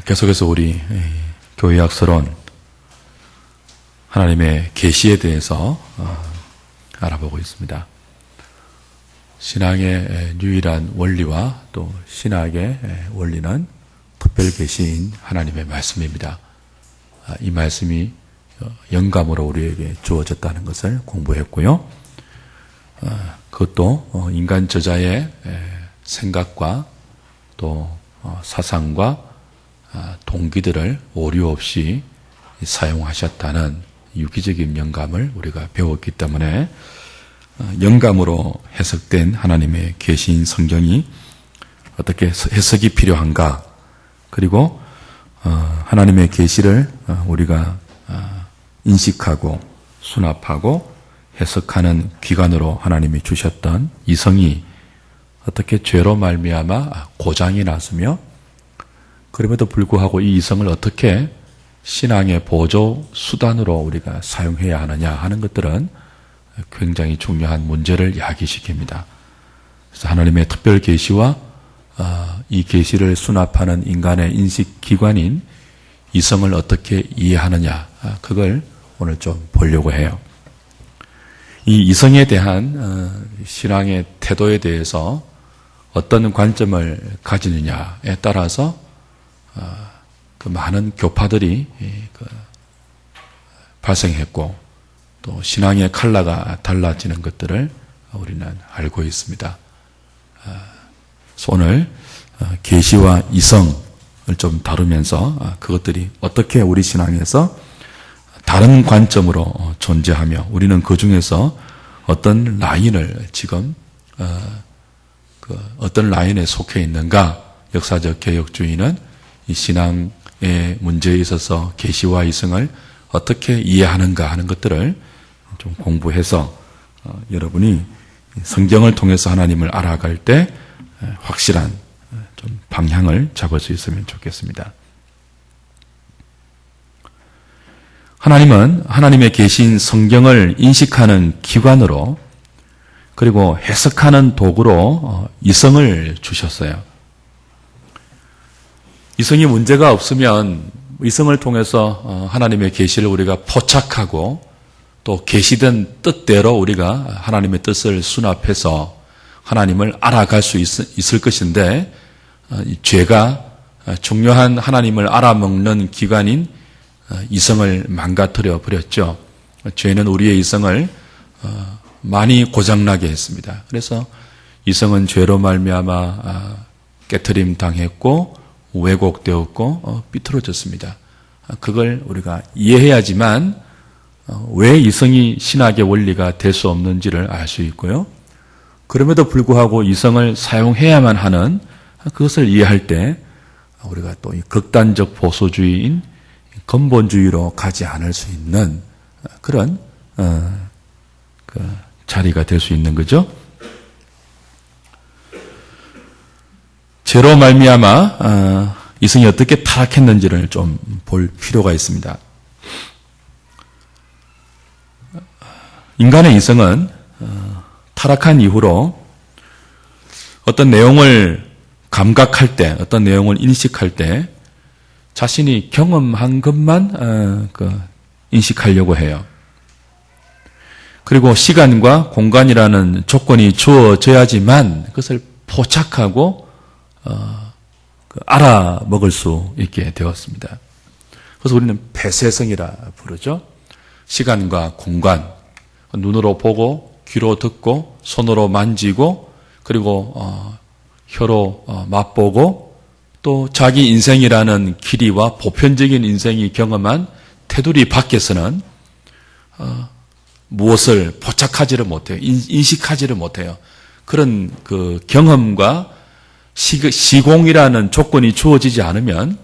계속해서 우리 교회학설론 하나님의 계시에 대해서 알아보고 있습니다. 신앙의 유일한 원리와 또 신학의 원리는 특별 계시인 하나님의 말씀입니다. 이 말씀이 영감으로 우리에게 주어졌다는 것을 공부했고요. 그것도 인간 저자의 생각과 또 사상과 동기들을 오류 없이 사용하셨다는 유기적인 영감을 우리가 배웠기 때문에 영감으로 해석된 하나님의 계시인 성경이 어떻게 해석이 필요한가, 그리고 하나님의 계시를 우리가 인식하고 수납하고 해석하는 기관으로 하나님이 주셨던 이성이 어떻게 죄로 말미암아 고장이 났으며, 그럼에도 불구하고 이 이성을 어떻게 신앙의 보조 수단으로 우리가 사용해야 하느냐 하는 것들은 굉장히 중요한 문제를 야기시킵니다. 그래서 하나님의 특별 계시와 이 계시를 수납하는 인간의 인식 기관인 이성을 어떻게 이해하느냐, 그걸 오늘 좀 보려고 해요. 이 이성에 대한 신앙의 태도에 대해서 어떤 관점을 가지느냐에 따라서 그 많은 교파들이 발생했고 또 신앙의 컬러가 달라지는 것들을 우리는 알고 있습니다. 그래서 오늘 계시와 이성을 좀 다루면서 그것들이 어떻게 우리 신앙에서 다른 관점으로 존재하며 우리는 그 중에서 어떤 라인을 지금 어떤 라인에 속해 있는가, 역사적 개혁주의는 이 신앙의 문제에 있어서 계시와 이성을 어떻게 이해하는가 하는 것들을 좀 공부해서 여러분이 성경을 통해서 하나님을 알아갈 때 확실한 좀 방향을 잡을 수 있으면 좋겠습니다. 하나님은 하나님의 계신 성경을 인식하는 기관으로, 그리고 해석하는 도구로 이성을 주셨어요. 이성이 문제가 없으면 이성을 통해서 하나님의 계시를 우리가 포착하고 또 계시된 뜻대로 우리가 하나님의 뜻을 수납해서 하나님을 알아갈 수 있을 것인데, 죄가 중요한 하나님을 알아먹는 기관인 이성을 망가뜨려 버렸죠. 죄는 우리의 이성을 많이 고장나게 했습니다. 그래서 이성은 죄로 말미암아 깨트림 당했고 왜곡되었고 삐뚤어졌습니다. 그걸 우리가 이해해야지만 왜 이성이 신학의 원리가 될 수 없는지를 알 수 있고요. 그럼에도 불구하고 이성을 사용해야만 하는 그것을 이해할 때 우리가 또 이 극단적 보수주의인 근본주의로 가지 않을 수 있는 그런 자리가 될 수 있는 거죠. 죄로 말미암아 이성이 어떻게 타락했는지를 좀 볼 필요가 있습니다. 인간의 이성은 타락한 이후로 어떤 내용을 감각할 때, 어떤 내용을 인식할 때 자신이 경험한 것만 인식하려고 해요. 그리고 시간과 공간이라는 조건이 주어져야지만 그것을 포착하고 알아먹을 수 있게 되었습니다. 그래서 우리는 폐쇄성이라 부르죠. 시간과 공간, 눈으로 보고 귀로 듣고 손으로 만지고 그리고 혀로 맛보고 또 자기 인생이라는 길이와 보편적인 인생이 경험한 테두리 밖에서는 무엇을 포착하지를 못해요. 인식하지를 못해요. 그런 경험과 시공이라는 조건이 주어지지 않으면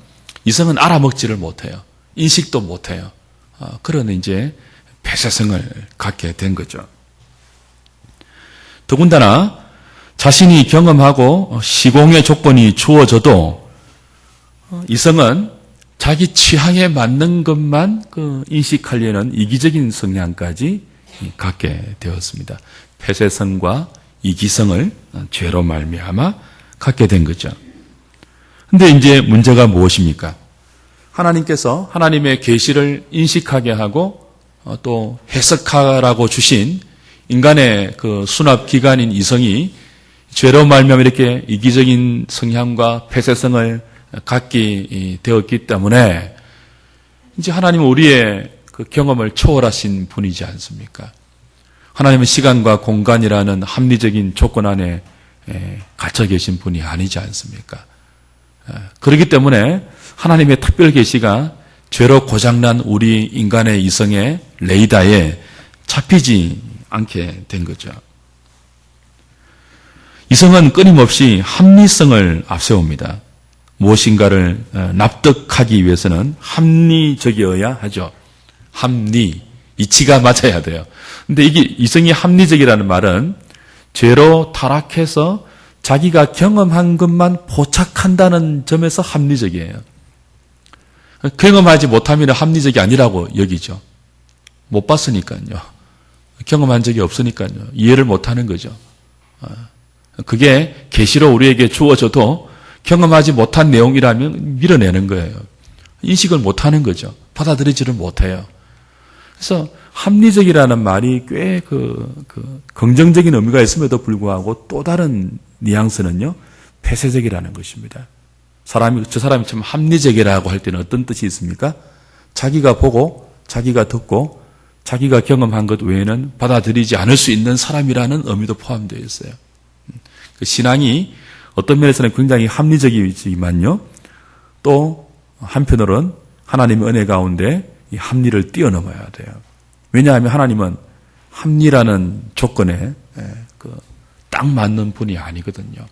이성은 알아먹지를 못해요. 인식도 못해요. 그런 이제 폐쇄성을 갖게 된 거죠. 더군다나 자신이 경험하고 시공의 조건이 주어져도 이성은 자기 취향에 맞는 것만 인식하려는 이기적인 성향까지 갖게 되었습니다. 폐쇄성과 이기성을 죄로 말미암아 갖게 된 거죠. 근데 이제 문제가 무엇입니까? 하나님께서 하나님의 계시를 인식하게 하고 또 해석하라고 주신 인간의 그 수납 기관인 이성이 죄로 말미암아 이렇게 이기적인 성향과 폐쇄성을 갖게 되었기 때문에 이제 하나님은 우리의 그 경험을 초월하신 분이지 않습니까? 하나님은 시간과 공간이라는 합리적인 조건 안에 갇혀 계신 분이 아니지 않습니까? 그렇기 때문에 하나님의 특별 계시가 죄로 고장난 우리 인간의 이성의 레이더에 잡히지 않게 된 거죠. 이성은 끊임없이 합리성을 앞세웁니다. 무엇인가를 납득하기 위해서는 합리적이어야 하죠. 합리, 이치가 맞아야 돼요. 근데 이게 이성이 합리적이라는 말은 죄로 타락해서 자기가 경험한 것만 포착한다는 점에서 합리적이에요. 경험하지 못하면 합리적이 아니라고 여기죠. 못 봤으니까요. 경험한 적이 없으니까요. 이해를 못하는 거죠. 그게 계시로 우리에게 주어져도 경험하지 못한 내용이라면 밀어내는 거예요. 인식을 못하는 거죠. 받아들이지를 못해요. 그래서 합리적이라는 말이 꽤 긍정적인 의미가 있음에도 불구하고 또 다른 뉘앙스는요, 폐쇄적이라는 것입니다. 저 사람이 참 합리적이라고 할 때는 어떤 뜻이 있습니까? 자기가 보고, 자기가 듣고, 자기가 경험한 것 외에는 받아들이지 않을 수 있는 사람이라는 의미도 포함되어 있어요. 그 신앙이 어떤 면에서는 굉장히 합리적이지만요, 또 한편으로는 하나님의 은혜 가운데 이 합리를 뛰어넘어야 돼요. 왜냐하면 하나님은 합리라는 조건에 딱 맞는 분이 아니거든요.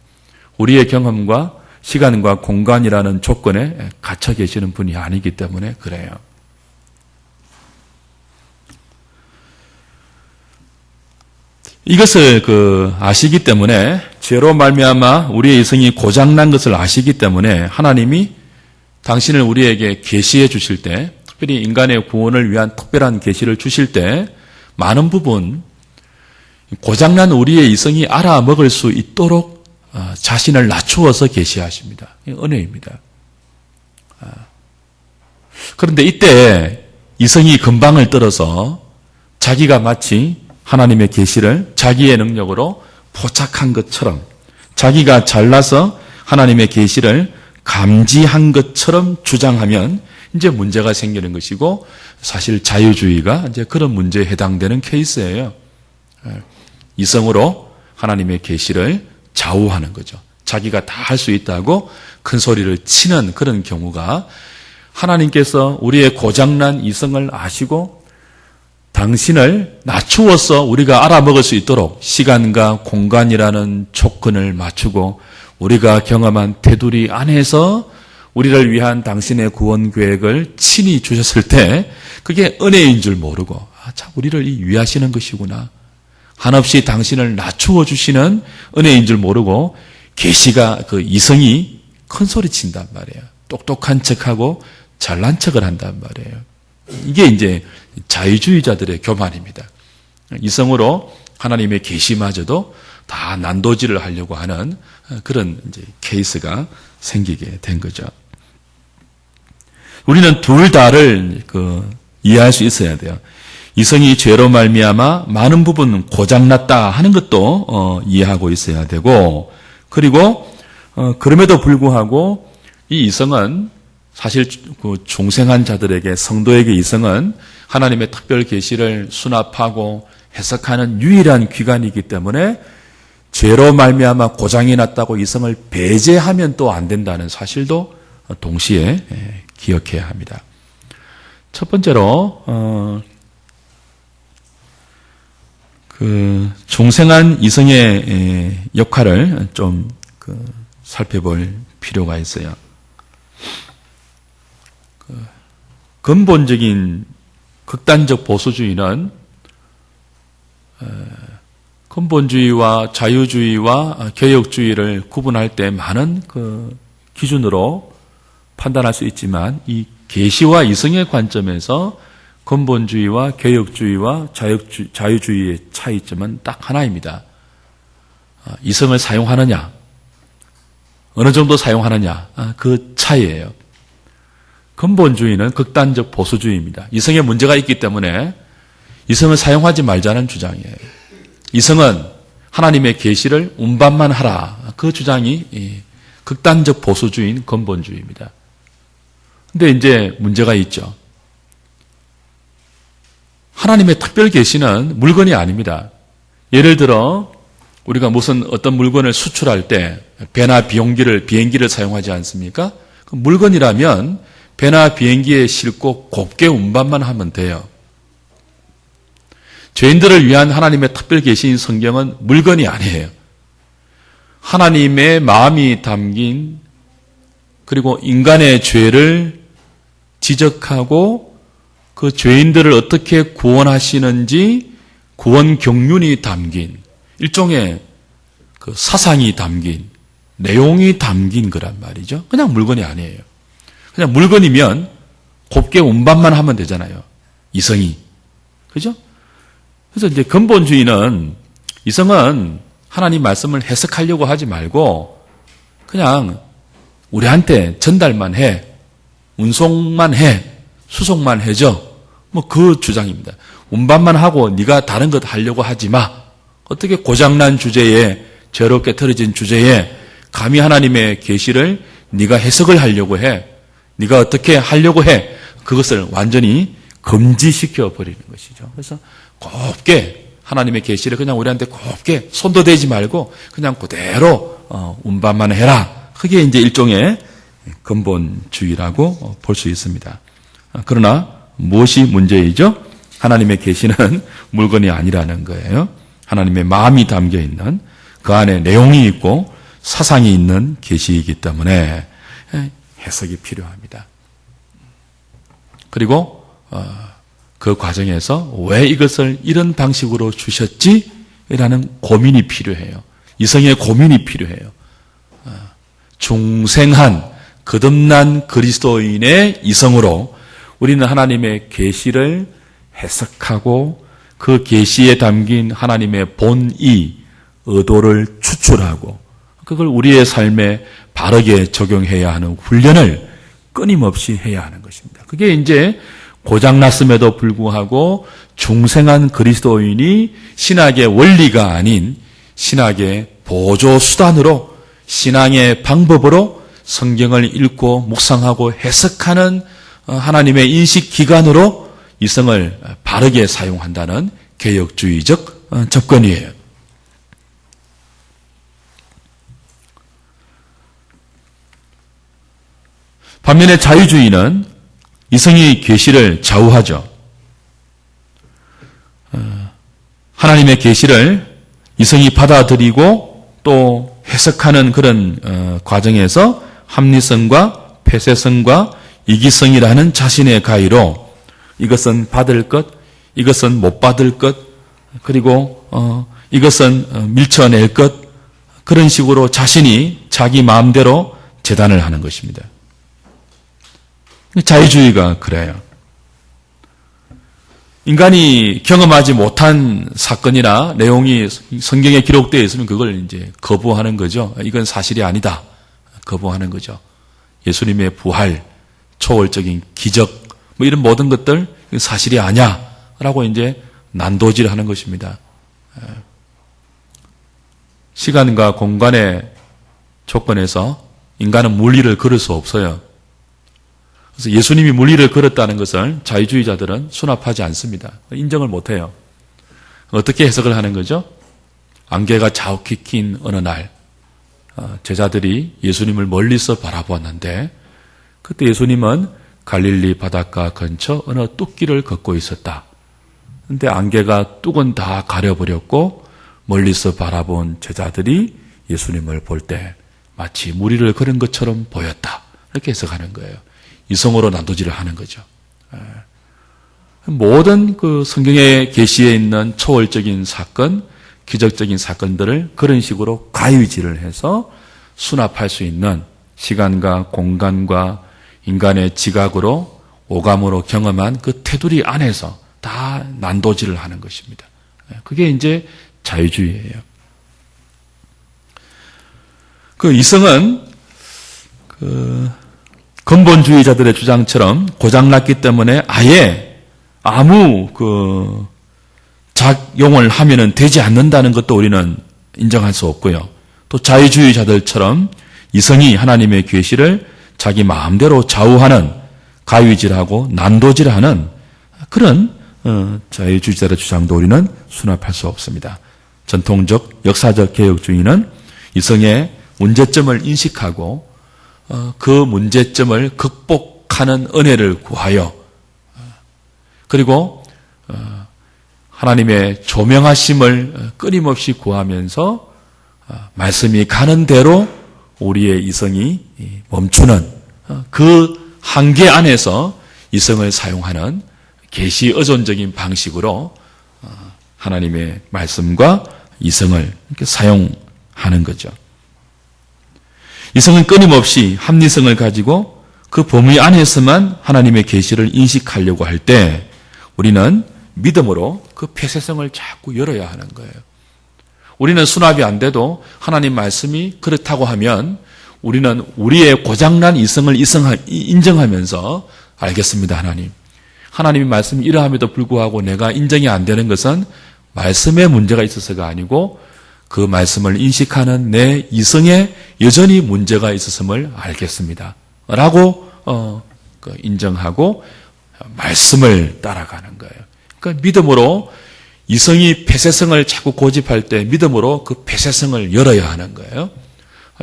우리의 경험과 시간과 공간이라는 조건에 갇혀 계시는 분이 아니기 때문에 그래요. 이것을 아시기 때문에 죄로 말미암아 우리의 이성이 고장난 것을 아시기 때문에 하나님이 당신을 우리에게 계시해 주실 때, 특별히 인간의 구원을 위한 특별한 계시를 주실 때 많은 부분 고장난 우리의 이성이 알아먹을 수 있도록 자신을 낮추어서 계시하십니다. 은혜입니다. 그런데 이때 이성이 금방을 떨어서 자기가 마치 하나님의 계시를 자기의 능력으로 포착한 것처럼, 자기가 잘나서 하나님의 계시를 감지한 것처럼 주장하면 이제 문제가 생기는 것이고, 사실 자유주의가 이제 그런 문제에 해당되는 케이스예요. 이성으로 하나님의 계시를 좌우하는 거죠. 자기가 다 할 수 있다고 큰 소리를 치는 그런 경우가, 하나님께서 우리의 고장난 이성을 아시고 당신을 낮추어서 우리가 알아먹을 수 있도록 시간과 공간이라는 조건을 맞추고 우리가 경험한 테두리 안에서 우리를 위한 당신의 구원 계획을 친히 주셨을 때 그게 은혜인 줄 모르고, 참 우리를 위하시는 것이구나, 한없이 당신을 낮추어 주시는 은혜인 줄 모르고 계시가 이성이 큰 소리 친단 말이에요. 똑똑한 척하고 잘난 척을 한단 말이에요. 이게 이제 자유주의자들의 교만입니다. 이성으로 하나님의 계시마저도 다 난도질을 하려고 하는 그런 이제 케이스가 생기게 된 거죠. 우리는 둘 다를 이해할 수 있어야 돼요. 이성이 죄로 말미암아 많은 부분 고장났다 하는 것도 이해하고 있어야 되고, 그리고 그럼에도 불구하고 이 이성은 사실 중생한 자들에게, 성도에게 이성은 하나님의 특별 계시를 수납하고 해석하는 유일한 기관이기 때문에 죄로 말미암아 고장이 났다고 이성을 배제하면 또 안 된다는 사실도 동시에 기억해야 합니다. 첫 번째로 중생한 이성의 역할을 좀 살펴볼 필요가 있어요. 근본적인 극단적 보수주의는 근본주의와 자유주의와 개혁주의를 구분할 때 많은 기준으로 판단할 수 있지만, 이 계시와 이성의 관점에서 근본주의와 개혁주의와 자유주의의 차이점은 딱 하나입니다. 이성을 사용하느냐, 어느 정도 사용하느냐, 그 차이예요. 근본주의는 극단적 보수주의입니다. 이성에 문제가 있기 때문에 이성을 사용하지 말자는 주장이에요. 이성은 하나님의 계시를 운반만 하라. 그 주장이 극단적 보수주의인 근본주의입니다. 근데 이제 문제가 있죠. 하나님의 특별 계시는 물건이 아닙니다. 예를 들어 우리가 무슨 어떤 물건을 수출할 때 배나 비행기를 사용하지 않습니까? 그 물건이라면 배나 비행기에 싣고 곱게 운반만 하면 돼요. 죄인들을 위한 하나님의 특별 계시인 성경은 물건이 아니에요. 하나님의 마음이 담긴 그리고 인간의 죄를 지적하고 그 죄인들을 어떻게 구원하시는지 구원 경륜이 담긴 일종의 그 사상이 담긴 내용이 담긴 거란 말이죠. 그냥 물건이 아니에요. 그냥 물건이면 곱게 운반만 하면 되잖아요. 이성이. 그죠? 그래서 이제 근본주의는 이성은 하나님 말씀을 해석하려고 하지 말고 그냥 우리한테 전달만 해. 운송만 해. 수송만 해줘. 뭐 그 주장입니다. 운반만 하고 네가 다른 것 하려고 하지 마. 어떻게 고장난 주제에 죄롭게 틀어진 주제에 감히 하나님의 계시를 네가 해석을 하려고 해. 네가 어떻게 하려고 해. 그것을 완전히 금지시켜 버리는 것이죠. 그래서 곱게 하나님의 계시를 그냥 우리한테 곱게 손도 대지 말고 그냥 그대로 운반만 해라. 그게 이제 일종의 근본주의라고 볼 수 있습니다. 그러나 무엇이 문제이죠? 하나님의 계시는 물건이 아니라는 거예요. 하나님의 마음이 담겨 있는 그 안에 내용이 있고 사상이 있는 계시이기 때문에 해석이 필요합니다. 그리고 그 과정에서 왜 이것을 이런 방식으로 주셨지? 라는 고민이 필요해요. 이성의 고민이 필요해요. 중생한 거듭난 그리스도인의 이성으로 우리는 하나님의 계시를 해석하고 그 계시에 담긴 하나님의 본의, 의도를 추출하고 그걸 우리의 삶에 바르게 적용해야 하는 훈련을 끊임없이 해야 하는 것입니다. 그게 이제 고장났음에도 불구하고 중생한 그리스도인이 신학의 원리가 아닌 신학의 보조 수단으로 신앙의 방법으로 성경을 읽고 묵상하고 해석하는 하나님의 인식 기관으로 이성을 바르게 사용한다는 개혁주의적 접근이에요. 반면에 자유주의는 이성의 계시를 좌우하죠. 하나님의 계시를 이성이 받아들이고 또 해석하는 그런 과정에서 합리성과 폐쇄성과 이기성이라는 자신의 가위로 이것은 받을 것, 이것은 못 받을 것, 그리고 이것은 밀쳐낼 것, 그런 식으로 자신이 자기 마음대로 재단을 하는 것입니다. 자유주의가 그래요. 인간이 경험하지 못한 사건이나 내용이 성경에 기록되어 있으면 그걸 이제 거부하는 거죠. 이건 사실이 아니다. 거부하는 거죠. 예수님의 부활, 초월적인 기적, 뭐 이런 모든 것들 사실이 아니야. 라고 이제 난도질 하는 것입니다. 시간과 공간의 조건에서 인간은 물리를 걸을 수 없어요. 그래서 예수님이 물리를 걸었다는 것을 자유주의자들은 수납하지 않습니다. 인정을 못해요. 어떻게 해석을 하는 거죠? 안개가 자욱히 낀 어느 날 제자들이 예수님을 멀리서 바라보았는데 그때 예수님은 갈릴리 바닷가 근처 어느 뚝길을 걷고 있었다. 그런데 안개가 뚝은 다 가려버렸고 멀리서 바라본 제자들이 예수님을 볼 때 마치 무리를 걸은 것처럼 보였다. 이렇게 해석하는 거예요. 이성으로 난도질을 하는 거죠. 모든 그 성경의 계시에 있는 초월적인 사건, 기적적인 사건들을 그런 식으로 가위질을 해서 수납할 수 있는 시간과 공간과 인간의 지각으로 오감으로 경험한 그 테두리 안에서 다 난도질을 하는 것입니다. 그게 이제 자유주의예요. 그 이성은 근본주의자들의 주장처럼 고장났기 때문에 아예 아무 작용을 하면은 되지 않는다는 것도 우리는 인정할 수 없고요. 또 자유주의자들처럼 이성이 하나님의 계시를 자기 마음대로 좌우하는 가위질하고 난도질하는 그런 자유주의자들의 주장도 우리는 수납할 수 없습니다. 전통적 역사적 개혁주의는 이성의 문제점을 인식하고 그 문제점을 극복하는 은혜를 구하여 그리고 하나님의 조명하심을 끊임없이 구하면서 말씀이 가는 대로 우리의 이성이 멈추는 그 한계 안에서 이성을 사용하는 계시 의존적인 방식으로 하나님의 말씀과 이성을 이렇게 사용하는 거죠. 이성은 끊임없이 합리성을 가지고 그 범위 안에서만 하나님의 계시를 인식하려고 할 때 우리는 믿음으로 그 폐쇄성을 자꾸 열어야 하는 거예요. 우리는 수납이 안 돼도 하나님 말씀이 그렇다고 하면 우리는 우리의 고장난 이성을 인정하면서 알겠습니다, 하나님. 하나님의 말씀이 이러함에도 불구하고 내가 인정이 안 되는 것은 말씀에 문제가 있어서가 아니고 그 말씀을 인식하는 내 이성에 여전히 문제가 있었음을 알겠습니다. 라고 인정하고 말씀을 따라가는 거예요. 그러니까 믿음으로 이성이 폐쇄성을 자꾸 고집할 때 믿음으로 그 폐쇄성을 열어야 하는 거예요.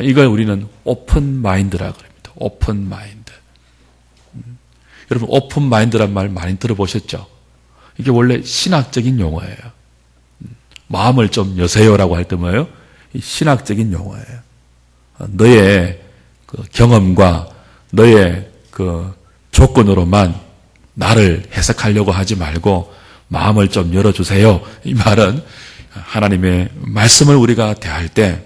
이걸 우리는 오픈 마인드라고 합니다. 오픈 마인드. 여러분 오픈 마인드란 말 많이 들어보셨죠? 이게 원래 신학적인 용어예요. 마음을 좀 여세요라고 할 때 뭐예요? 신학적인 용어예요. 너의 그 경험과 너의 그 조건으로만 나를 해석하려고 하지 말고 마음을 좀 열어주세요. 이 말은 하나님의 말씀을 우리가 대할 때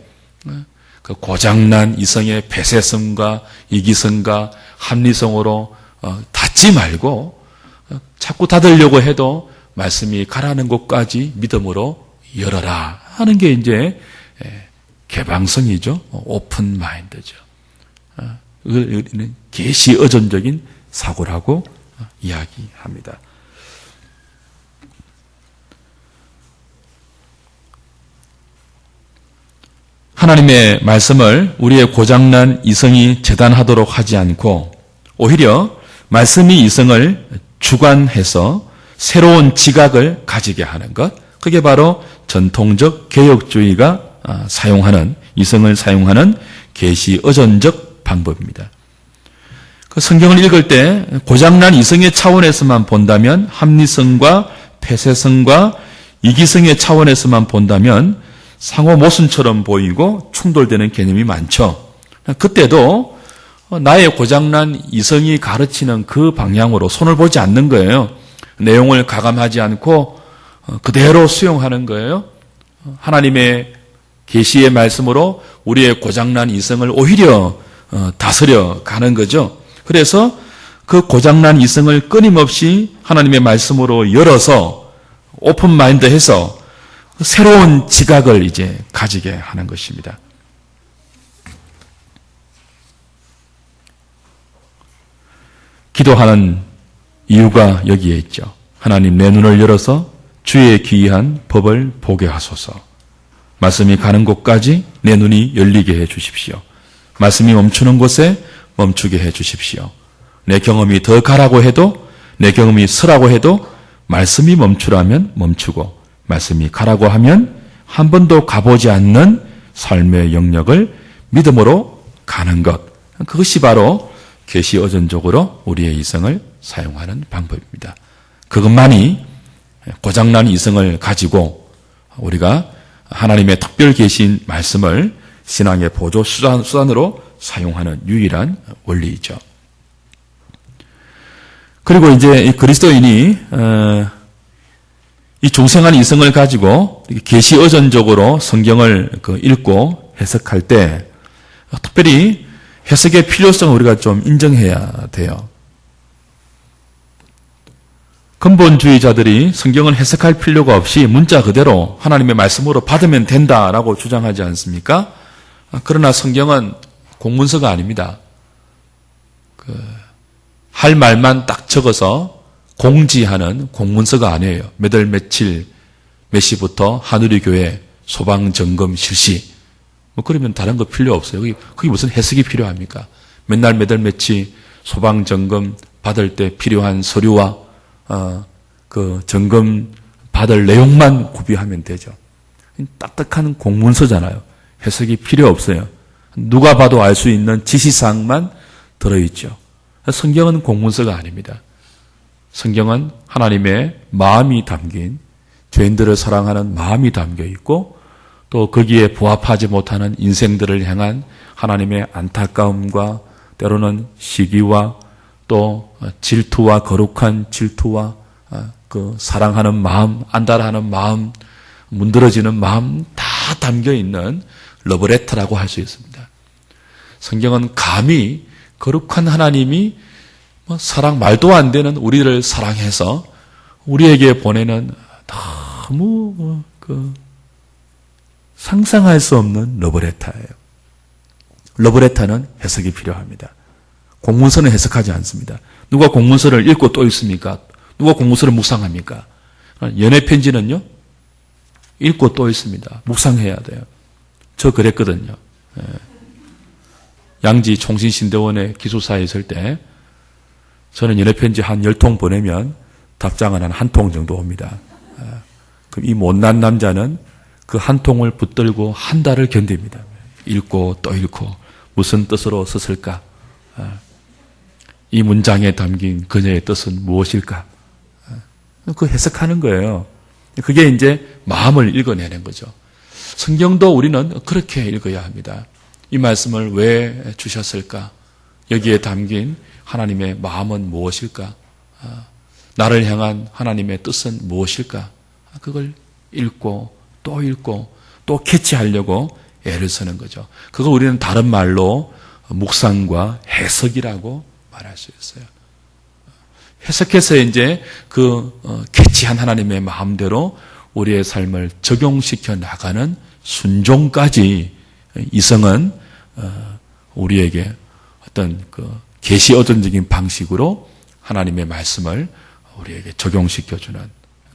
그 고장난 이성의 폐쇄성과 이기성과 합리성으로 닫지 말고 자꾸 닫으려고 해도 말씀이 가라는 곳까지 믿음으로 열어라 하는 게 이제 개방성이죠. 오픈 마인드죠. 우리는 계시 의존적인 사고라고 이야기합니다. 하나님의 말씀을 우리의 고장난 이성이 재단하도록 하지 않고 오히려 말씀이 이성을 주관해서 새로운 지각을 가지게 하는 것, 그게 바로 전통적 개혁주의가 사용하는, 이성을 사용하는 계시 의존적 방법입니다. 그 성경을 읽을 때 고장난 이성의 차원에서만 본다면, 합리성과 폐쇄성과 이기성의 차원에서만 본다면 상호 모순처럼 보이고 충돌되는 개념이 많죠. 그때도 나의 고장난 이성이 가르치는 그 방향으로 손을 보지 않는 거예요. 내용을 가감하지 않고 그대로 수용하는 거예요. 하나님의 계시의 말씀으로 우리의 고장난 이성을 오히려 다스려 가는 거죠. 그래서 그 고장난 이성을 끊임없이 하나님의 말씀으로 열어서 오픈 마인드해서 새로운 지각을 이제 가지게 하는 것입니다. 기도하는 이유가 여기에 있죠. 하나님 내 눈을 열어서 주의 기이한 법을 보게 하소서. 말씀이 가는 곳까지 내 눈이 열리게 해 주십시오. 말씀이 멈추는 곳에 멈추게 해 주십시오. 내 경험이 더 가라고 해도, 내 경험이 서라고 해도 말씀이 멈추라면 멈추고 말씀이 가라고 하면 한 번도 가보지 않는 삶의 영역을 믿음으로 가는 것. 그것이 바로 계시 의존적으로 우리의 이성을 사용하는 방법입니다. 그것만이 고장난 이성을 가지고 우리가 하나님의 특별 계신 말씀을 신앙의 보조 수단으로 사용하는 유일한 원리이죠. 그리고 이제 이 그리스도인이 이 중생한 이성을 가지고 계시 의존적으로 성경을 읽고 해석할 때 특별히 해석의 필요성을 우리가 좀 인정해야 돼요. 근본주의자들이 성경을 해석할 필요가 없이 문자 그대로 하나님의 말씀으로 받으면 된다라고 주장하지 않습니까? 그러나 성경은 공문서가 아닙니다. 할 말만 딱 적어서 공지하는 공문서가 아니에요. 몇 월 며칠 몇 시부터 한우리 교회 소방 점검 실시. 뭐 그러면 다른 거 필요 없어요. 그게 무슨 해석이 필요합니까? 맨날 몇 월 며칠 소방 점검 받을 때 필요한 서류와 그 점검 받을 내용만 구비하면 되죠. 딱딱한 공문서잖아요. 해석이 필요 없어요. 누가 봐도 알 수 있는 지시사항만 들어있죠. 성경은 공문서가 아닙니다. 성경은 하나님의 마음이 담긴, 죄인들을 사랑하는 마음이 담겨 있고 또 거기에 부합하지 못하는 인생들을 향한 하나님의 안타까움과 때로는 시기와 또 질투와 거룩한 질투와 그 사랑하는 마음, 안달하는 마음, 문드러지는 마음 다 담겨 있는 러브레터라고 할 수 있습니다. 성경은 감히 거룩한 하나님이 사랑 말도 안 되는 우리를 사랑해서 우리에게 보내는 너무 상상할 수 없는 러브레터예요. 러브레터는 해석이 필요합니다. 공문서는 해석하지 않습니다. 누가 공문서를 읽고 또 읽습니까? 누가 공문서를 묵상합니까? 연애 편지는요, 읽고 또 읽습니다. 묵상해야 돼요. 저 그랬거든요. 양지 총신신대원의 기숙사에 있을 때 저는 연애 편지 한 10통 보내면 답장은 한 통 정도 옵니다. 그럼 이 못난 남자는 그 한 통을 붙들고 한 달을 견딥니다. 읽고 또 읽고 무슨 뜻으로 썼을까? 이 문장에 담긴 그녀의 뜻은 무엇일까? 그 해석하는 거예요. 그게 이제 마음을 읽어내는 거죠. 성경도 우리는 그렇게 읽어야 합니다. 이 말씀을 왜 주셨을까? 여기에 담긴 하나님의 마음은 무엇일까? 나를 향한 하나님의 뜻은 무엇일까? 그걸 읽고 또 캐치하려고 애를 쓰는 거죠. 그걸 우리는 다른 말로 묵상과 해석이라고 말할 수 있어요. 해석해서 이제 캐치한 하나님의 마음대로 우리의 삶을 적용시켜 나가는 순종까지 이성은 우리에게 어떤 계시 어전적인 방식으로 하나님의 말씀을 우리에게 적용시켜주는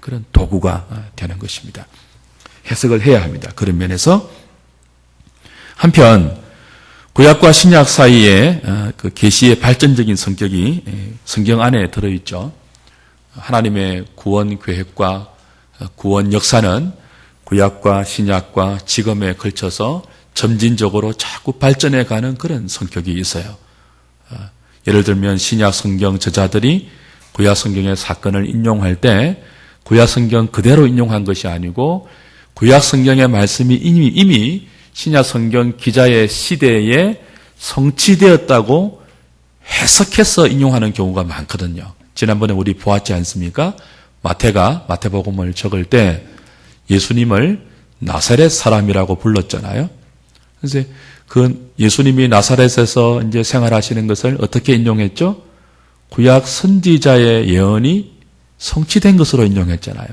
그런 도구가 되는 것입니다. 해석을 해야 합니다. 그런 면에서 한편 구약과 신약 사이에 그 계시의 발전적인 성격이 성경 안에 들어있죠. 하나님의 구원 계획과 구원 역사는 구약과 신약과 지금에 걸쳐서 점진적으로 자꾸 발전해가는 그런 성격이 있어요. 예를 들면 신약 성경 저자들이 구약 성경의 사건을 인용할 때 구약 성경 그대로 인용한 것이 아니고 구약 성경의 말씀이 이미 신약 성경 기자의 시대에 성취되었다고 해석해서 인용하는 경우가 많거든요. 지난번에 우리 보았지 않습니까? 마태가 마태복음을 적을 때 예수님을 나사렛 사람이라고 불렀잖아요. 그래서 그 예수님이 나사렛에서 이제 생활하시는 것을 어떻게 인용했죠? 구약 선지자의 예언이 성취된 것으로 인용했잖아요.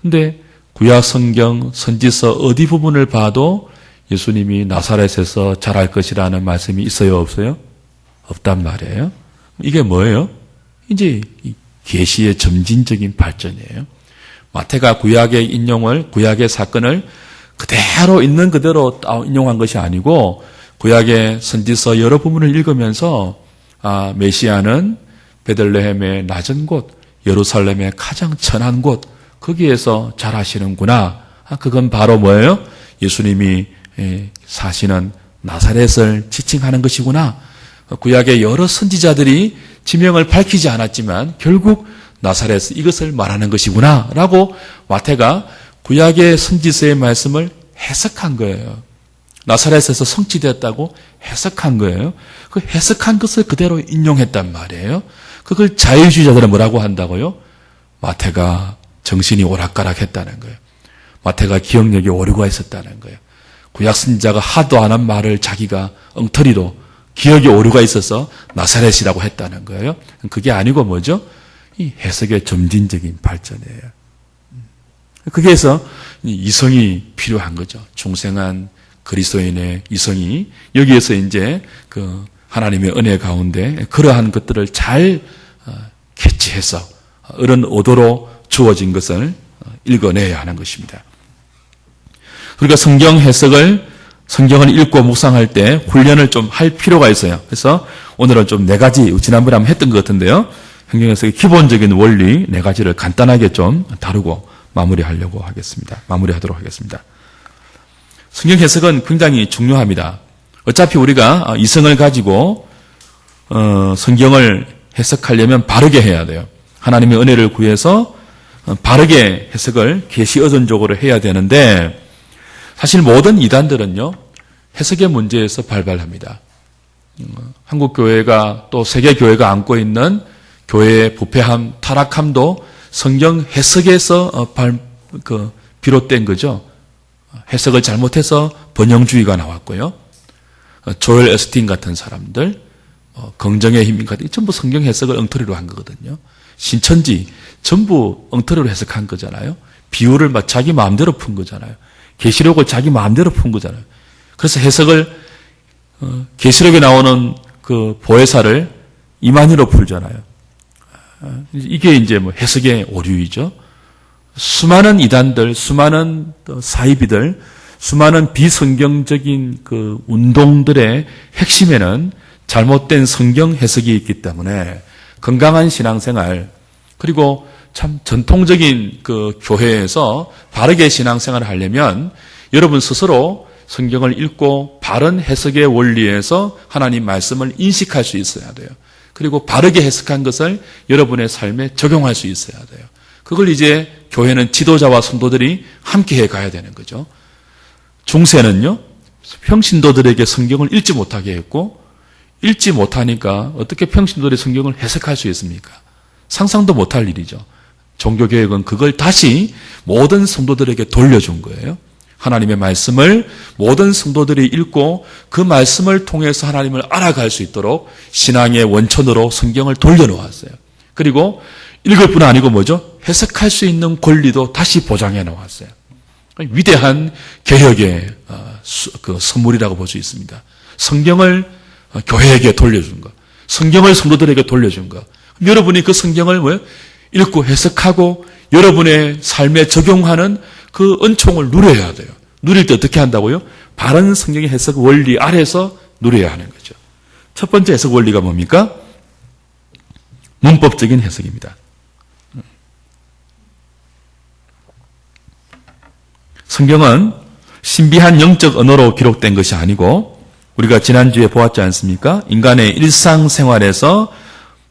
근데 구약 성경 선지서 어디 부분을 봐도 예수님이 나사렛에서 자랄 것이라는 말씀이 있어요, 없어요? 없단 말이에요. 이게 뭐예요? 이제 계시의 점진적인 발전이에요. 마태가 구약의 인용을, 구약의 사건을 그대로 있는 그대로 인용한 것이 아니고 구약의 선지서 여러 부분을 읽으면서 메시아는 베들레헴의 낮은 곳, 예루살렘의 가장 천한 곳, 거기에서 자라시는구나. 그건 바로 뭐예요? 예수님이 사시는 나사렛을 지칭하는 것이구나. 구약의 여러 선지자들이 지명을 밝히지 않았지만 결국 나사렛 이것을 말하는 것이구나 라고 마태가 구약의 선지서의 말씀을 해석한 거예요. 나사렛에서 성취되었다고 해석한 거예요. 그 해석한 것을 그대로 인용했단 말이에요. 그걸 자유주의자들은 뭐라고 한다고요? 마태가 정신이 오락가락했다는 거예요. 마태가 기억력에 오류가 있었다는 거예요. 구약 선지자가 하도 안 한 말을 자기가 엉터리로 기억에 오류가 있어서 나사렛이라고 했다는 거예요. 그게 아니고 뭐죠? 이 해석의 점진적인 발전이에요. 거기에서 이성이 필요한 거죠. 중생한 그리스도인의 이성이 여기에서 이제 하나님의 은혜 가운데 그러한 것들을 잘 캐치해서 이런 의도로 주어진 것을 읽어내야 하는 것입니다. 우리가 성경 해석을 성경을 읽고 묵상할 때 훈련을 좀 할 필요가 있어요. 그래서 오늘은 좀 4가지, 지난번에 한번 했던 것 같은데요. 성경 해석의 기본적인 원리 4가지를 간단하게 좀 다루고 마무리하도록 하겠습니다. 성경 해석은 굉장히 중요합니다. 어차피 우리가 이성을 가지고 성경을 해석하려면 바르게 해야 돼요. 하나님의 은혜를 구해서 바르게 해석을 계시 의존적으로 해야 되는데 사실 모든 이단들은요 해석의 문제에서 발발합니다. 한국 교회가 또 세계 교회가 안고 있는 교회의 부패함, 타락함도 성경 해석에서 비롯된 거죠. 해석을 잘못해서 번영주의가 나왔고요. 조엘 에스틴 같은 사람들, 긍정의 힘 같은 전부 성경 해석을 엉터리로 한 거거든요. 신천지 전부 엉터리로 해석한 거잖아요. 비유를 자기 마음대로 푼 거잖아요. 계시록을 자기 마음대로 푼 거잖아요. 그래서 해석을 계시록에 나오는 그 보혜사를 이만희로 풀잖아요. 이게 이제 뭐 해석의 오류이죠. 수많은 이단들, 수많은 사이비들, 수많은 비성경적인 그 운동들의 핵심에는 잘못된 성경 해석이 있기 때문에 건강한 신앙생활, 그리고 참 전통적인 그 교회에서 바르게 신앙생활을 하려면 여러분 스스로 성경을 읽고 바른 해석의 원리에서 하나님 말씀을 인식할 수 있어야 돼요. 그리고 바르게 해석한 것을 여러분의 삶에 적용할 수 있어야 돼요. 그걸 이제 교회는 지도자와 성도들이 함께 해 가야 되는 거죠. 중세는요, 평신도들에게 성경을 읽지 못하게 했고, 읽지 못하니까 어떻게 평신도들의 성경을 해석할 수 있습니까? 상상도 못할 일이죠. 종교개혁은 그걸 다시 모든 성도들에게 돌려준 거예요. 하나님의 말씀을 모든 성도들이 읽고 그 말씀을 통해서 하나님을 알아갈 수 있도록 신앙의 원천으로 성경을 돌려놓았어요. 그리고 읽을 뿐 아니고 뭐죠? 해석할 수 있는 권리도 다시 보장해 놓았어요. 위대한 개혁의 그 선물이라고 볼 수 있습니다. 성경을 교회에게 돌려준 것, 성경을 성도들에게 돌려준 것. 여러분이 그 성경을 읽고 해석하고 여러분의 삶에 적용하는 그 은총을 누려야 돼요. 누릴 때 어떻게 한다고요? 바른 성경의 해석 원리 아래서 누려야 하는 거죠. 첫 번째 해석 원리가 뭡니까? 문법적인 해석입니다. 성경은 신비한 영적 언어로 기록된 것이 아니고 우리가 지난주에 보았지 않습니까? 인간의 일상생활에서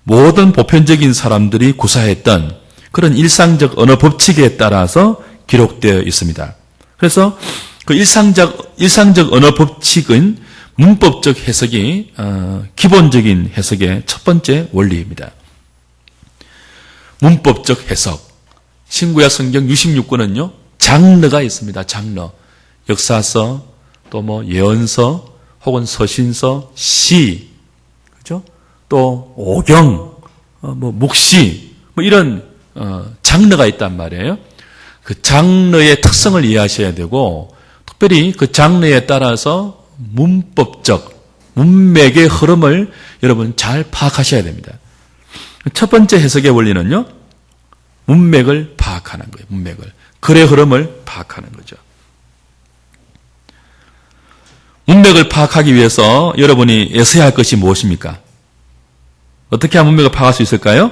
모든 보편적인 사람들이 구사했던 그런 일상적 언어 법칙에 따라서 기록되어 있습니다. 그래서 그 일상적 언어 법칙은 문법적 해석이 기본적인 해석의 첫 번째 원리입니다. 문법적 해석. 신구약 성경 66권은요. 장르가 있습니다. 장르. 역사서, 또 뭐 예언서, 혹은 서신서, 시, 그죠? 또 오경, 묵시, 이런 장르가 있단 말이에요. 그 장르의 특성을 이해하셔야 되고, 특별히 그 장르에 따라서 문법적, 문맥의 흐름을 여러분 잘 파악하셔야 됩니다. 첫 번째 해석의 원리는요, 문맥을 파악하는 거예요. 문맥을. 글의 흐름을 파악하는 거죠. 문맥을 파악하기 위해서 여러분이 애써야 할 것이 무엇입니까? 어떻게 하면 문맥을 파악할 수 있을까요?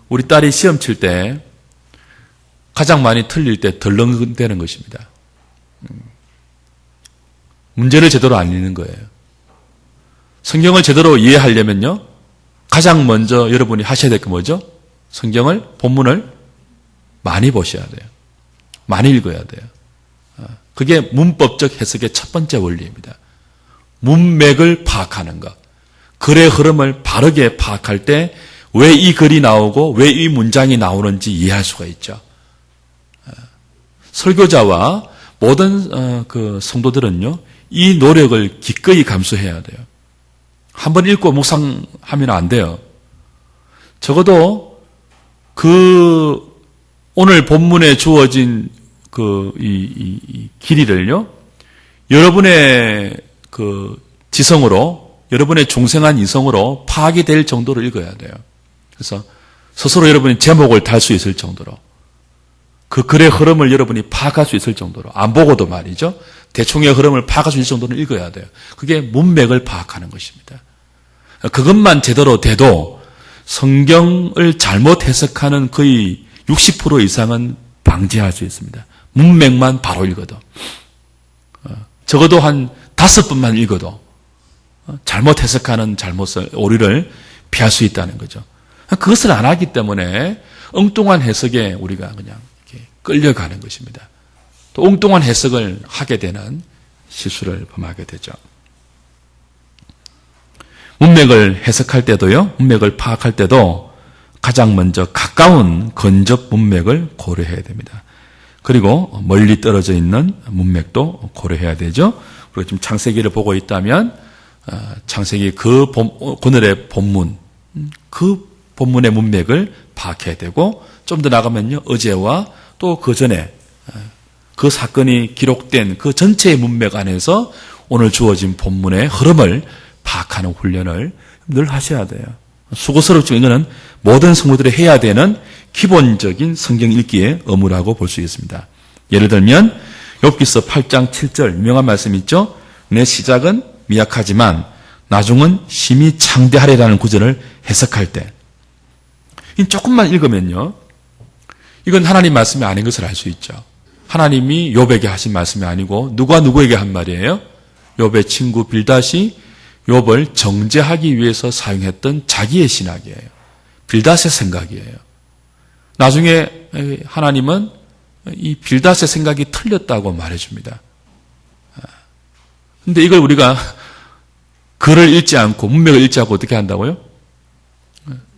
우리 딸이 시험 칠 때 가장 많이 틀릴 때 덜렁대는 것입니다. 문제를 제대로 안 읽는 거예요. 성경을 제대로 이해하려면요, 가장 먼저 여러분이 하셔야 될 게 뭐죠? 성경을, 본문을 많이 보셔야 돼요. 많이 읽어야 돼요. 그게 문법적 해석의 첫 번째 원리입니다. 문맥을 파악하는 것. 글의 흐름을 바르게 파악할 때 왜 이 글이 나오고 왜 이 문장이 나오는지 이해할 수가 있죠. 설교자와 모든 그 성도들은요, 이 노력을 기꺼이 감수해야 돼요. 한번 읽고 묵상하면 안 돼요. 적어도 그 오늘 본문에 주어진 그 이 길이를요, 여러분의 그 지성으로, 여러분의 중생한 이성으로 파악이 될 정도로 읽어야 돼요. 그래서 스스로 여러분이 제목을 달 수 있을 정도로, 그 글의 흐름을 여러분이 파악할 수 있을 정도로, 안 보고도 말이죠. 대충의 흐름을 파악할 수 있을 정도로 읽어야 돼요. 그게 문맥을 파악하는 것입니다. 그것만 제대로 돼도 성경을 잘못 해석하는 거의 60% 이상은 방지할 수 있습니다. 문맥만 바로 읽어도. 적어도 한 5번만 읽어도 잘못 해석하는 오류를 피할 수 있다는 거죠. 그것을 안 하기 때문에 엉뚱한 해석에 우리가 그냥 이렇게 끌려가는 것입니다. 또 엉뚱한 해석을 하게 되는 실수를 범하게 되죠. 문맥을 해석할 때도요, 문맥을 파악할 때도 가장 먼저 가까운 근접 문맥을 고려해야 됩니다. 그리고 멀리 떨어져 있는 문맥도 고려해야 되죠. 우리가 지금 창세기를 보고 있다면 창세기 오늘의 본문, 그 본문의 문맥을 파악해야 되고, 좀 더 나가면요, 어제와 또 그 전에 그 사건이 기록된 그 전체의 문맥 안에서 오늘 주어진 본문의 흐름을 파악하는 훈련을 늘 하셔야 돼요. 수고스럽지만 이거는 모든 성도들이 해야 되는 기본적인 성경 읽기의 의무라고 볼 수 있습니다. 예를 들면 욥기서 8장 7절 유명한 말씀 있죠. 내 시작은 미약하지만 나중은 심히 창대하리라는 구절을 해석할 때, 조금만 읽으면요, 이건 하나님 말씀이 아닌 것을 알 수 있죠. 하나님이 욥에게 하신 말씀이 아니고 누가 누구에게 한 말이에요? 욥의 친구 빌닷이 욥을 정죄하기 위해서 사용했던 자기의 신학이에요. 빌닷의 생각이에요. 나중에 하나님은 이 빌닷의 생각이 틀렸다고 말해줍니다. 그런데 이걸 우리가 글을 읽지 않고 문맥을 읽지 않고 어떻게 한다고요?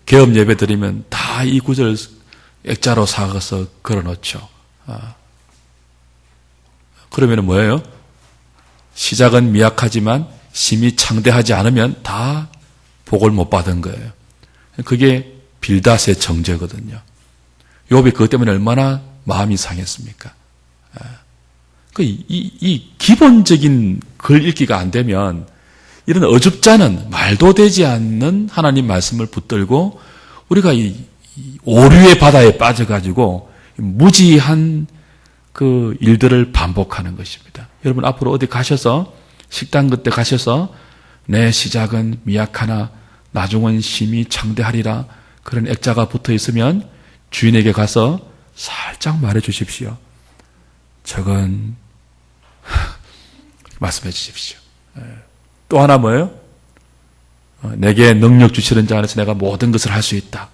개업 예배 드리면 다 이 구절 액자로 사가서 걸어놓죠. 그러면 뭐예요? 시작은 미약하지만 심히 창대하지 않으면 다 복을 못 받은 거예요. 그게 빌닷의 정죄거든요. 욥이 그것 때문에 얼마나 마음이 상했습니까? 이 기본적인 글 읽기가 안 되면 이런 어줍잖은 말도 되지 않는 하나님 말씀을 붙들고 우리가 이 오류의 바다에 빠져가지고 무지한 그 일들을 반복하는 것입니다. 여러분 앞으로 어디 가셔서 식당 그때 가셔서 내 시작은 미약하나 나중은 심히 창대하리라 그런 액자가 붙어 있으면 주인에게 가서 살짝 말해 주십시오. 저건 말씀해 주십시오. 또 하나 뭐예요? 내게 능력 주시는 자 안에서 내가 모든 것을 할 수 있다.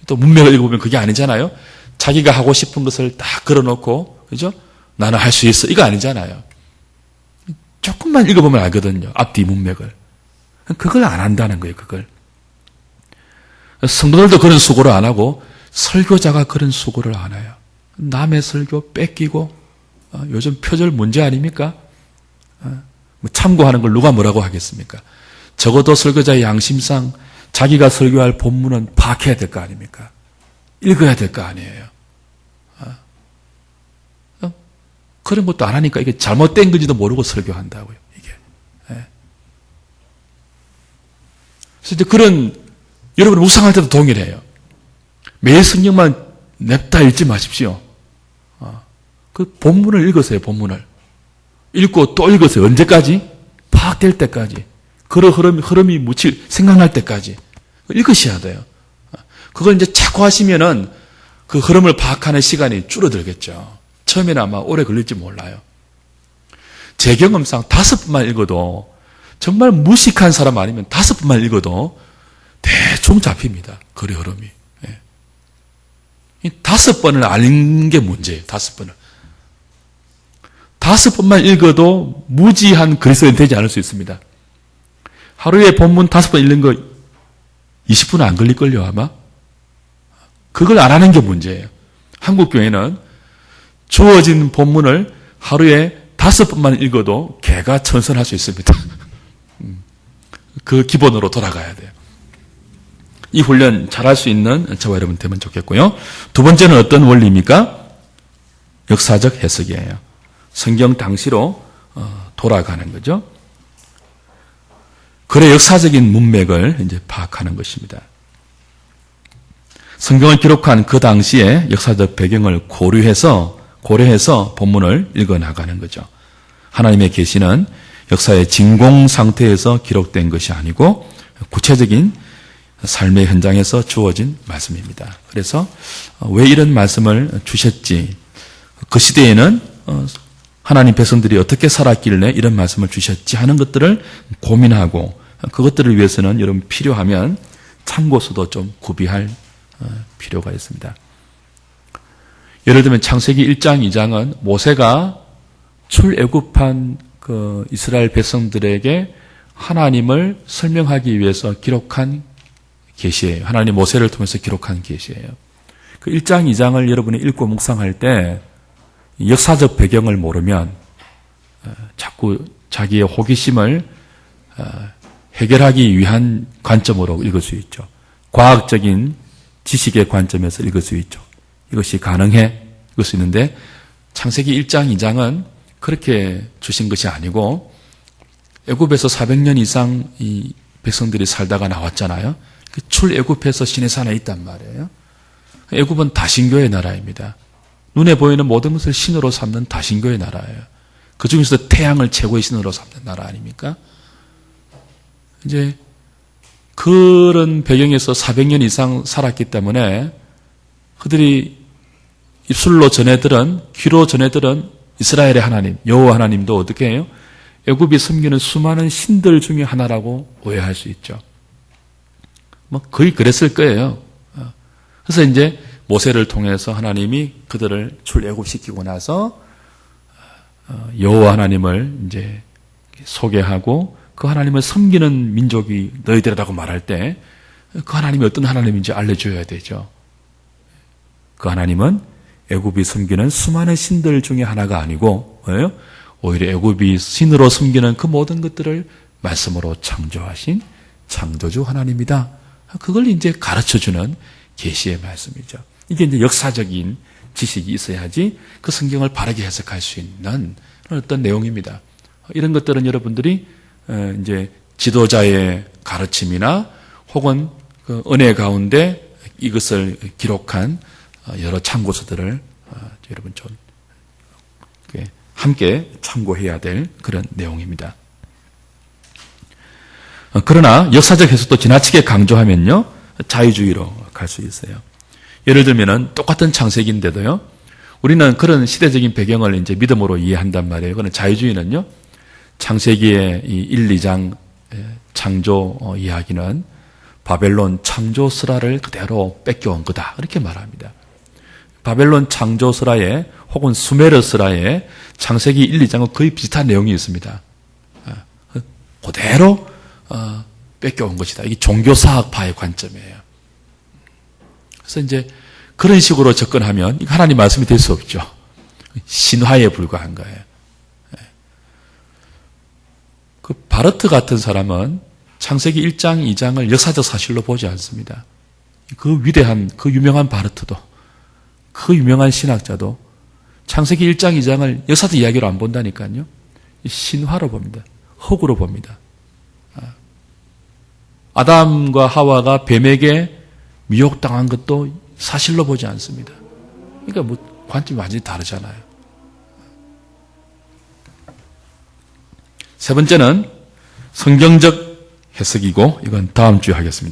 또 문맥을 읽어보면 그게 아니잖아요. 자기가 하고 싶은 것을 딱 걸어놓고, 그죠? 나는 할 수 있어. 이거 아니잖아요. 조금만 읽어보면 알거든요. 앞뒤 문맥을. 그걸 안 한다는 거예요, 그걸. 성도들도 그런 수고를 안 하고, 설교자가 그런 수고를 안 해요. 남의 설교 뺏기고, 요즘 표절 문제 아닙니까? 참고하는 걸 누가 뭐라고 하겠습니까? 적어도 설교자의 양심상 자기가 설교할 본문은 파악해야 될 거 아닙니까? 읽어야 될 거 아니에요. 그런 것도 안 하니까 이게 잘못된 건지도 모르고 설교한다고요, 이게. 그래서 이제 그런, 여러분 묵상할 때도 동일해요. 매일 성경만 냅다 읽지 마십시오. 그 본문을 읽으세요, 본문을. 읽고 또 읽으세요. 언제까지? 파악될 때까지. 그런 흐름이 묻힐, 생각날 때까지. 읽으셔야 돼요. 그걸 이제 자꾸 하시면은 그 흐름을 파악하는 시간이 줄어들겠죠. 처음에는 아마 오래 걸릴지 몰라요. 제 경험상 5번만 읽어도, 정말 무식한 사람 아니면 5번만 읽어도 대충 잡힙니다. 글의 흐름이. 이 5번을 안 읽는 게 문제예요. 5번을. 5번만 읽어도 무지한 그리스도인 되지 않을 수 있습니다. 하루에 본문 5번 읽는 거 20분 안 걸릴걸요, 아마? 그걸 안 하는 게 문제예요. 한국 교회는 주어진 본문을 하루에 5번만 읽어도 개가 천선할 수 있습니다. 그 기본으로 돌아가야 돼요. 이 훈련 잘할 수 있는 저와 여러분 되면 좋겠고요. 두 번째는 어떤 원리입니까? 역사적 해석이에요. 성경 당시로 돌아가는 거죠. 그래 역사적인 문맥을 이제 파악하는 것입니다. 성경을 기록한 그 당시의 역사적 배경을 고려해서 본문을 읽어나가는 거죠. 하나님의 계시는 역사의 진공 상태에서 기록된 것이 아니고 구체적인 삶의 현장에서 주어진 말씀입니다. 그래서 왜 이런 말씀을 주셨지? 그 시대에는 하나님 백성들이 어떻게 살았길래 이런 말씀을 주셨지 하는 것들을 고민하고 그것들을 위해서는 여러분 필요하면 참고서도 좀 구비할 필요가 있습니다. 예를 들면 창세기 1장, 2장은 모세가 출애굽한 그 이스라엘 백성들에게 하나님을 설명하기 위해서 기록한 계시예요. 하나님 모세를 통해서 기록한 계시예요. 그 1장, 2장을 여러분이 읽고 묵상할 때 역사적 배경을 모르면 자꾸 자기의 호기심을 해결하기 위한 관점으로 읽을 수 있죠. 과학적인 지식의 관점에서 읽을 수 있죠. 이것이 가능해 읽을 수 있는데 창세기 1장, 2장은 그렇게 주신 것이 아니고 애굽에서 400년 이상 이 백성들이 살다가 나왔잖아요. 출애굽해서 시내산에 있단 말이에요. 애굽은 다신교의 나라입니다. 눈에 보이는 모든 것을 신으로 삼는 다신교의 나라예요. 그 중에서 태양을 최고의 신으로 삼는 나라 아닙니까? 이제 그런 배경에서 400년 이상 살았기 때문에 그들이 입술로 전해들은 귀로 전해들은 이스라엘의 하나님, 여호와 하나님도 어떻게 해요? 애굽이 섬기는 수많은 신들 중에 하나라고 오해할 수 있죠. 뭐 거의 그랬을 거예요. 그래서 이제 모세를 통해서 하나님이 그들을 출애굽시키고 나서 여호와 하나님을 이제 소개하고 그 하나님을 섬기는 민족이 너희들이라고 말할 때 그 하나님이 어떤 하나님인지 알려줘야 되죠. 그 하나님은 애굽이 섬기는 수많은 신들 중에 하나가 아니고 오히려 애굽이 신으로 섬기는 그 모든 것들을 말씀으로 창조하신 창조주 하나님이다. 그걸 이제 가르쳐주는 계시의 말씀이죠. 이게 이제 역사적인 지식이 있어야지 그 성경을 바르게 해석할 수 있는 어떤 내용입니다. 이런 것들은 여러분들이 이제 지도자의 가르침이나 혹은 그 은혜 가운데 이것을 기록한 여러 참고서들을 여러분 좀 함께 참고해야 될 그런 내용입니다. 그러나 역사적 해석도 지나치게 강조하면요 자유주의로 갈 수 있어요. 예를 들면은 똑같은 창세기인데도요 우리는 그런 시대적인 배경을 이제 믿음으로 이해한단 말이에요. 그러나 자유주의는요 창세기의 이 1, 2장 창조 이야기는 바벨론 창조설화를 그대로 뺏겨온 거다 이렇게 말합니다. 바벨론 창조설화에 혹은 수메르설화에 창세기 1, 2장은 거의 비슷한 내용이 있습니다. 그대로 뺏겨온 것이다. 이게 종교사학파의 관점이에요. 그래서 이제 그런 식으로 접근하면 하나님 말씀이 될 수 없죠. 신화에 불과한 거예요. 그 바르트 같은 사람은 창세기 1장, 2장을 역사적 사실로 보지 않습니다. 그 위대한, 그 유명한 바르트도, 그 유명한 신학자도 창세기 1장, 2장을 역사적 이야기로 안 본다니까요. 신화로 봅니다. 흙으로 봅니다. 아담과 하와가 뱀에게 미혹당한 것도 사실로 보지 않습니다. 그러니까 뭐 관점이 완전히 다르잖아요. 세 번째는 성경적 해석이고 이건 다음 주에 하겠습니다.